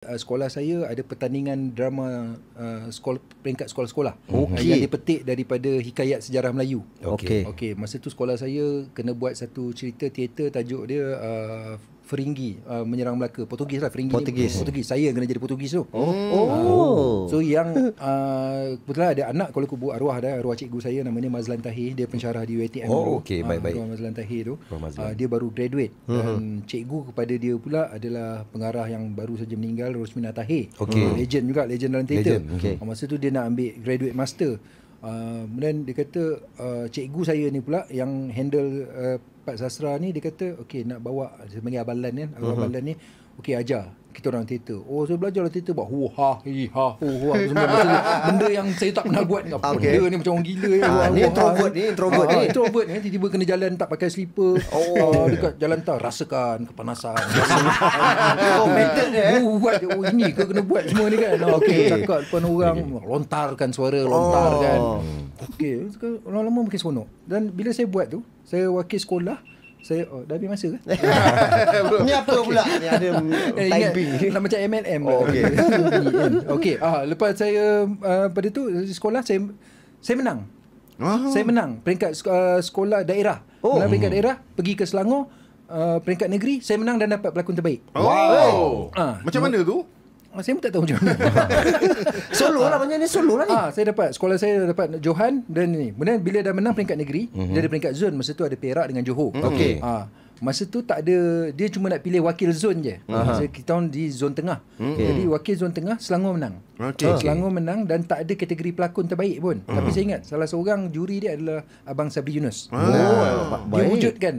Sekolah saya ada pertandingan drama peringkat sekolah-sekolah. Okey. Yang dipetik daripada hikayat sejarah Melayu. Okey. Masa tu sekolah saya kena buat satu cerita teater, tajuk dia Feringgi menyerang Melaka. Portugis lah, Feringgi. Portugis. Saya yang kena jadi Portugis tu. Oh. So yang kebetulan ada anak kalau kubur arwah cikgu saya namanya Mazlan Tahir, dia pensyarah di UiTM. Okey, baik-baik. Arwah Mazlan Tahir tu. Mazlan. Dia baru graduate dan cikgu kepada dia pula adalah pengarah yang baru saja meninggal, Rosmina Tahir. Legend juga, legend dalam teater. Masa tu dia nak ambil graduate master. Kemudian dia kata cikgu saya ni pula yang handle part sastra ni, dia kata okey nak bawa, saya panggil Abang Lan kan, Abang Lan ni okey ajar kita orang teater. Saya belajar lah teater, buat ha hi ha ho semua benda yang saya tak pernah buat. Benda ni macam orang gila ni introvert ni tiba-tiba kena jalan tak pakai slipper dekat jalan tol, rasakan kepanasan. Buat ini ke kena buat semua ni kan. Cakap depan orang, lontarkan suara, lontarkan. Lama-lama makin seronok. Dan bila saya buat tu, saya wakil sekolah. Saya dah habis masa ke? Ni apa pula? Ni ada typing. Nak macam MLM. Okey. Lepas saya pada tu sekolah saya menang. Saya menang peringkat sekolah daerah. Menang peringkat daerah, pergi ke Selangor, peringkat negeri, saya menang dan dapat pelakon terbaik. Macam mana tu? Saya pun tak tahu macam mana. Solo lah, macam ni solo lah ni. Sekolah saya dapat Johan dan ni. Kemudian bila dah menang peringkat negeri, dia ada peringkat zon. Masa tu ada Perak dengan Johor. Masa tu tak ada, dia cuma nak pilih wakil zon je. Kita orang di zon tengah. Jadi wakil zon tengah Selangor menang. Selangor menang dan tak ada kategori pelakon terbaik pun. Tapi saya ingat salah seorang juri dia adalah Abang Sabri Yunus. Dia wujudkan